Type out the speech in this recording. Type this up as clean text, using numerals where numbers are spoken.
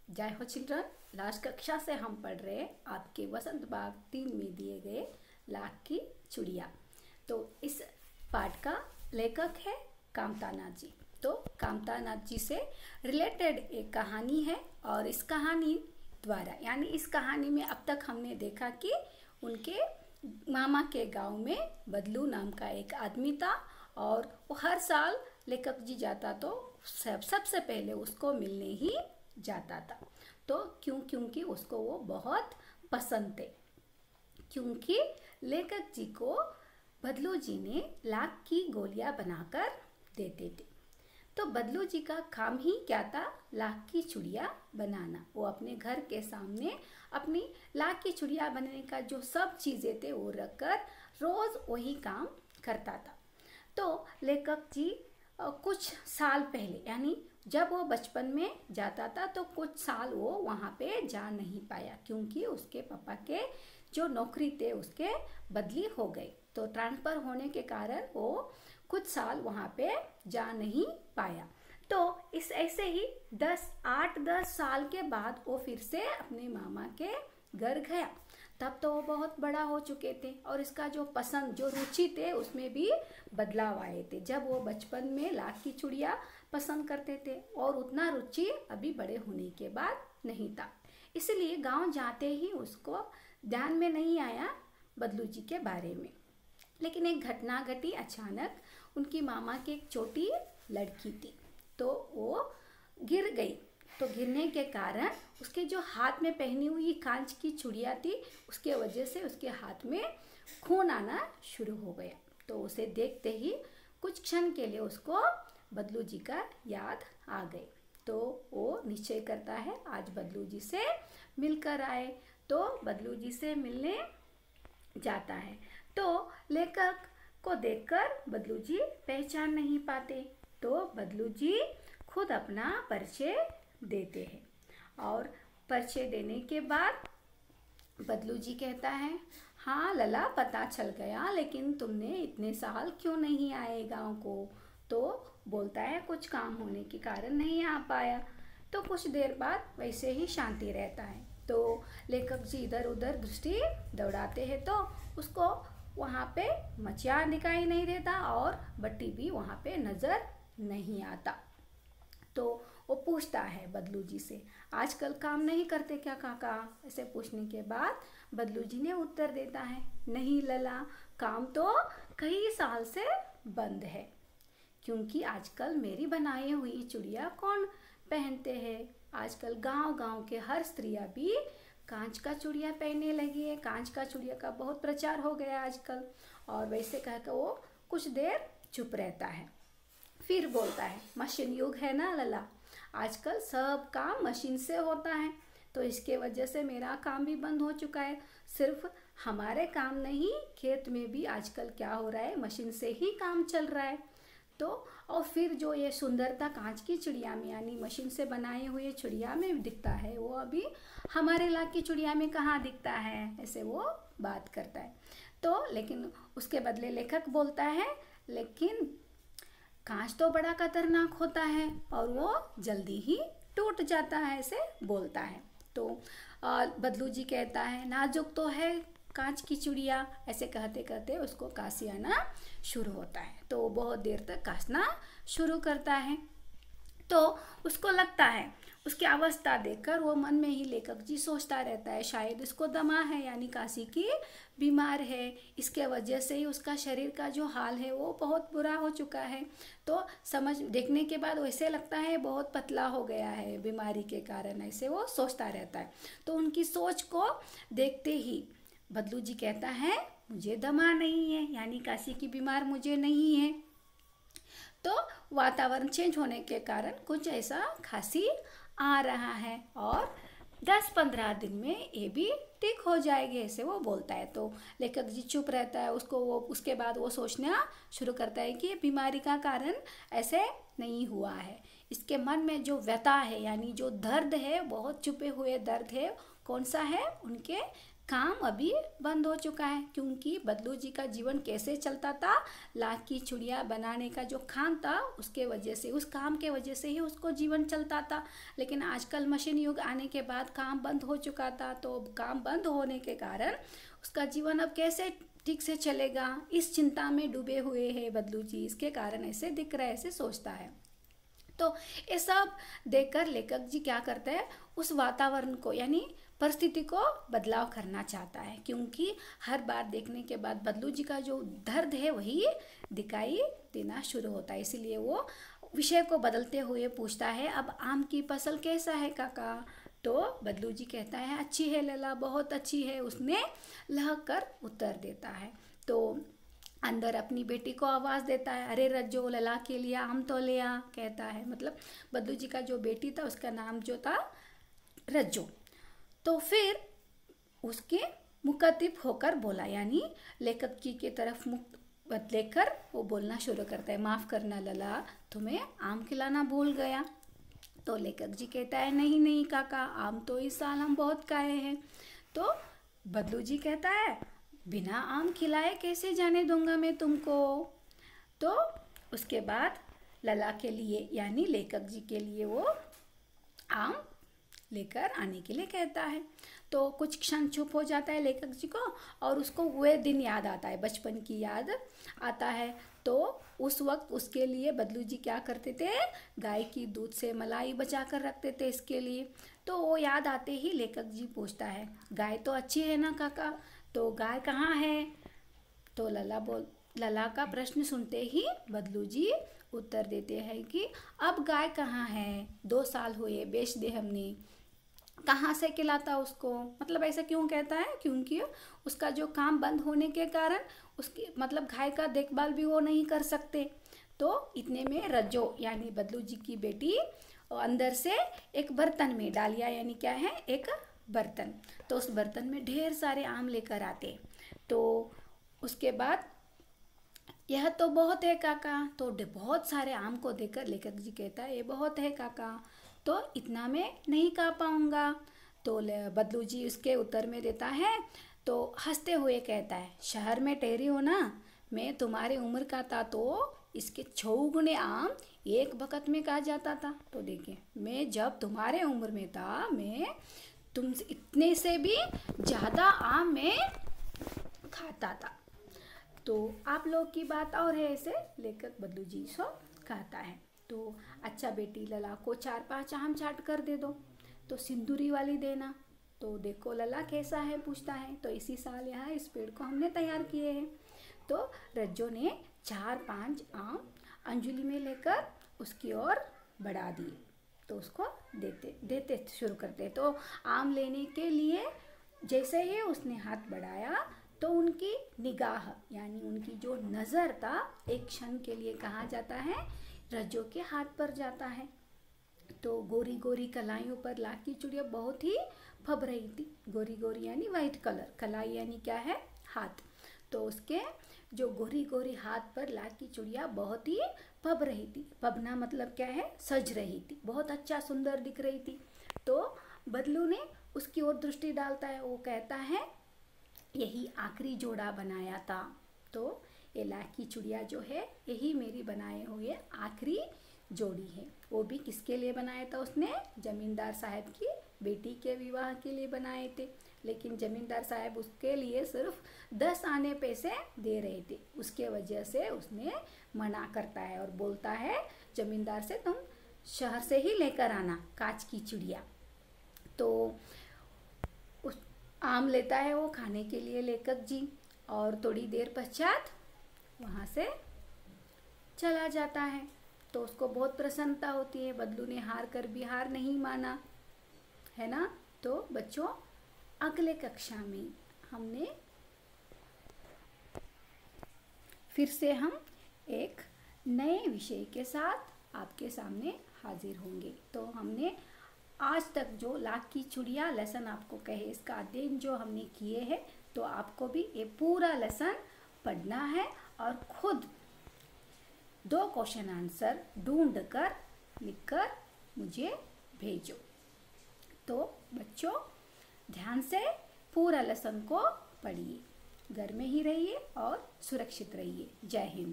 जय हो children. Last कक्षा से हम पढ़ रहे आपके वसंत बाग 3 में दिए गए लाख की चुड़िया। तो इस पाठ का लेखक है कामता नाथ जी। तो कामता नाथ जी से रिलेटेड एक कहानी है और इस कहानी द्वारा यानी इस कहानी में अब तक हमने देखा कि उनके मामा के गांव में बदलू नाम का एक आदमी था और वो हर साल लेखक जी जाता तो सबसे पहले उसको मिलने ही जाता था। तो क्योंकि उसको वो बहुत पसंद थे, क्योंकि लेखक जी को बदलू जी ने लाख की गोलियां बनाकर देते थे। तो बदलू जी का काम ही क्या था? लाख की चुड़िया बनाना। वो अपने घर के सामने अपनी लाख की चुड़िया बनाने का जो सब चीज़ें थे वो रखकर रोज़ वही काम करता था। तो लेखक जी कुछ साल पहले यानी जब वो बचपन में जाता था तो कुछ साल वो वहाँ पे जा नहीं पाया, क्योंकि उसके पापा के जो नौकरी थे उसके बदली हो गई। तो ट्रांसफ़र होने के कारण वो कुछ साल वहाँ पे जा नहीं पाया। तो इस ऐसे ही 8-10 साल के बाद वो फिर से अपने मामा के घर गया। तब तो वो बहुत बड़ा हो चुके थे और इसका जो पसंद जो रुचि थे उसमें भी बदलाव आए थे। जब वो बचपन में लाख की चुड़िया पसंद करते थे और उतना रुचि अभी बड़े होने के बाद नहीं था, इसलिए गांव जाते ही उसको ध्यान में नहीं आया बदलू जी के बारे में। लेकिन एक घटना घटी अचानक। उनकी मामा की एक छोटी लड़की थी, तो वो गिर गई। तो गिरने के कारण उसके जो हाथ में पहनी हुई कांच की चूड़ियाँ थी उसके वजह से उसके हाथ में खून आना शुरू हो गया। तो उसे देखते ही कुछ क्षण के लिए उसको बदलू जी का याद आ गई। तो वो निश्चय करता है आज बदलू जी से मिलकर आए। तो बदलू जी से मिलने जाता है। तो लेखक को देखकर बदलू जी पहचान नहीं पाते। तो बदलू जी खुद अपना परिचय देते हैं और परिचय देने के बाद बदलू जी कहता है, हाँ लला पता चल गया, लेकिन तुमने इतने साल क्यों नहीं आए गांव को? तो बोलता है कुछ काम होने के कारण नहीं आ पाया। तो कुछ देर बाद वैसे ही शांति रहता है। तो लेखक जी इधर उधर दृष्टि दौड़ाते हैं तो उसको वहाँ पे मचिया दिखाई नहीं देता और बट्टी भी वहाँ पे नज़र नहीं आता। तो वो पूछता है बदलू जी से, आजकल काम नहीं करते क्या काका? ऐसे पूछने के बाद बदलू जी ने उत्तर देता है, नहीं लला, काम तो कई साल से बंद है, क्योंकि आजकल मेरी बनाई हुई चूड़ियाँ कौन पहनते हैं? आजकल गांव-गांव के हर स्त्रियाँ भी कांच का चूड़ियाँ पहनने लगी है। कांच का चूड़ियाँ का बहुत प्रचार हो गया आजकल। और वैसे कहकर वो कुछ देर चुप रहता है, फिर बोलता है, मशीन युग है ना लला, आजकल सब काम मशीन से होता है, तो इसके वजह से मेरा काम भी बंद हो चुका है। सिर्फ हमारे काम नहीं, खेत में भी आजकल क्या हो रहा है, मशीन से ही काम चल रहा है। तो और फिर जो ये सुंदरता कांच की चिड़िया में यानी मशीन से बनाए हुए चिड़िया में दिखता है, वो अभी हमारे लाख की चिड़िया में कहाँ दिखता है? ऐसे वो बात करता है। तो लेकिन उसके बदले लेखक बोलता है, लेकिन कांच तो बड़ा खतरनाक होता है और वो जल्दी ही टूट जाता है, ऐसे बोलता है। तो बदलू जी कहता है, नाजुक तो है कांच की चूड़िया। ऐसे कहते कहते उसको कांसी आना शुरू होता है। तो वो बहुत देर तक कांसना शुरू करता है। तो उसको लगता है, उसकी अवस्था देखकर वो मन में ही लेखक जी सोचता रहता है, शायद इसको दमा है यानी कांसी की बीमार है, इसके वजह से ही उसका शरीर का जो हाल है वो बहुत बुरा हो चुका है। तो समझ देखने के बाद वैसे लगता है बहुत पतला हो गया है बीमारी के कारण, ऐसे वो सोचता रहता है। तो उनकी सोच को देखते ही बदलू जी कहता है, मुझे दमा नहीं है यानी कांसी की बीमार मुझे नहीं है। तो वातावरण चेंज होने के कारण कुछ ऐसा खांसी आ रहा है और 10-15 दिन में ये भी ठीक हो जाएगी, ऐसे वो बोलता है। तो लेखक जी चुप रहता है। उसके बाद वो सोचना शुरू करता है कि बीमारी का कारण ऐसे नहीं हुआ है, इसके मन में जो व्यथा है यानी जो दर्द है, बहुत छुपे हुए दर्द है, कौन सा है? उनके काम अभी बंद हो चुका है, क्योंकि बदलू जी का जीवन कैसे चलता था, लाख की चूड़ियाँ बनाने का जो काम था उसके वजह से, उस काम के वजह से ही उसको जीवन चलता था। लेकिन आजकल मशीन युग आने के बाद काम बंद हो चुका था, तो काम बंद होने के कारण उसका जीवन अब कैसे ठीक से चलेगा, इस चिंता में डूबे हुए हैं बदलू जी। इसके कारण ऐसे दिख रहा है, ऐसे सोचता है। तो ये सब देखकर लेखक जी क्या करते हैं, उस वातावरण को यानी परिस्थिति को बदलाव करना चाहता है, क्योंकि हर बार देखने के बाद बदलू जी का जो दर्द है वही दिखाई देना शुरू होता है। इसीलिए वो विषय को बदलते हुए पूछता है, अब आम की फसल कैसा है काका? तो बदलू जी कहता है, अच्छी है लला, बहुत अच्छी है, उसने लहक कर उत्तर देता है। तो अंदर अपनी बेटी को आवाज़ देता है, अरे रज्जो, लला के लिए आम तो ले आ, कहता है। मतलब बदलू जी का जो बेटी था उसका नाम जो था रज्जो। तो फिर उसके मुखातिब होकर बोला, यानी लेखक जी की तरफ मुख लेकर वो बोलना शुरू करता है, माफ़ करना लला, तुम्हें आम खिलाना भूल गया। तो लेखक जी कहता है, नहीं नहीं काका, आम तो इस साल हम बहुत खाए हैं। तो बदलू जी कहता है, बिना आम खिलाए कैसे जाने दूंगा मैं तुमको। तो उसके बाद लला के लिए यानी लेखक जी के लिए वो आम लेकर आने के लिए कहता है। तो कुछ क्षण चुप हो जाता है लेखक जी को, और उसको वह दिन याद आता है, बचपन की याद आता है। तो उस वक्त उसके लिए बदलू जी क्या करते थे, गाय की दूध से मलाई बचा कर रखते थे इसके लिए। तो वो याद आते ही लेखक जी पूछता है, गाय तो अच्छी है ना काका, तो गाय कहाँ है? तो लला का प्रश्न सुनते ही बदलू जी उत्तर देते हैं कि अब गाय कहाँ है, 2 साल हुए बेच दे हमने, कहाँ से खिलाता उसको। मतलब ऐसा क्यों कहता है, क्योंकि उसका जो काम बंद होने के कारण उसकी मतलब गाय का देखभाल भी वो नहीं कर सकते। तो इतने में रज्जो यानी बदलू जी की बेटी अंदर से एक बर्तन में, डालिया यानी क्या है, एक बर्तन, तो उस बर्तन में ढेर सारे आम लेकर आते। तो उसके बाद, यह तो बहुत है काका। तो बहुत सारे आम को देखकर लेखक जी कहता है, ये बहुत है काका, तो इतना मैं नहीं खा पाऊंगा। तो बदलू जी उसके उत्तर में देता है, तो हंसते हुए कहता है, शहर में ठहरी हो ना, मैं तुम्हारी उम्र का था तो इसके 6 गुने आम एक वक्त में खा जाता था। तो देखिए, मैं जब तुम्हारे उम्र में था, मैं तुमसे इतने से भी ज़्यादा आम मैं खाता था। तो आप लोग की बात और है, ऐसे लेखक बदलू जी सो कहता है। तो अच्छा बेटी, लला को 4-5 आम चाट कर दे दो, तो सिंदूरी वाली देना। तो देखो लला कैसा है, पूछता है। तो इसी साल यहाँ इस पेड़ को हमने तैयार किए हैं। तो रज्जो ने 4-5 आम अंजलि में लेकर उसकी ओर बढ़ा दिए। तो उसको देते शुरू करते। तो आम लेने के लिए जैसे ही उसने हाथ बढ़ाया, तो उनकी निगाह यानी उनकी जो नज़र था, एक क्षण के लिए कहाँ जाता है, रज्जो के हाथ पर जाता है। तो गोरी गोरी कलाइयों पर लाख की चूड़ियाँ बहुत ही फब रही थी। गोरी गोरी यानी वाइट कलर, कलाई यानी क्या है, हाथ। तो उसके जो गोरी गोरी हाथ पर लाख की चूड़ियाँ बहुत ही फब रही थी। फबना मतलब क्या है, सज रही थी, बहुत अच्छा सुंदर दिख रही थी। तो बदलू ने उसकी ओर दृष्टि डालता है, वो कहता है, यही आखिरी जोड़ा बनाया था। तो ये लाख की चूड़ियाँ जो है, यही मेरी बनाए हुए आखिरी जोड़ी है। वो भी किसके लिए बनाया था उसने, जमींदार साहब की बेटी के विवाह के लिए बनाए थे। लेकिन जमींदार साहब उसके लिए सिर्फ 10 आने पैसे दे रहे थे। उसके वजह से उसने मना करता है और बोलता है जमींदार से, तुम शहर से ही लेकर आना कांच की चूड़ियाँ। तो उस आम लेता है वो खाने के लिए लेखक जी, और थोड़ी देर पश्चात वहाँ से चला जाता है। तो उसको बहुत प्रसन्नता होती है, बदलू ने हार कर भी हार नहीं माना, है ना। तो बच्चों, अगले कक्षा में फिर से हम एक नए विषय के साथ आपके सामने हाजिर होंगे। तो हमने आज तक जो लाख की चूड़ियाँ लेसन आपको कहे, इसका अध्ययन जो हमने किए हैं, तो आपको भी ये पूरा लेसन पढ़ना है और खुद 2 क्वेश्चन आंसर ढूंढ कर लिखकर मुझे भेजो। तो बच्चों, ध्यान से पूरा लेसन को पढ़िए। घर में ही रहिए और सुरक्षित रहिए। जय हिंद।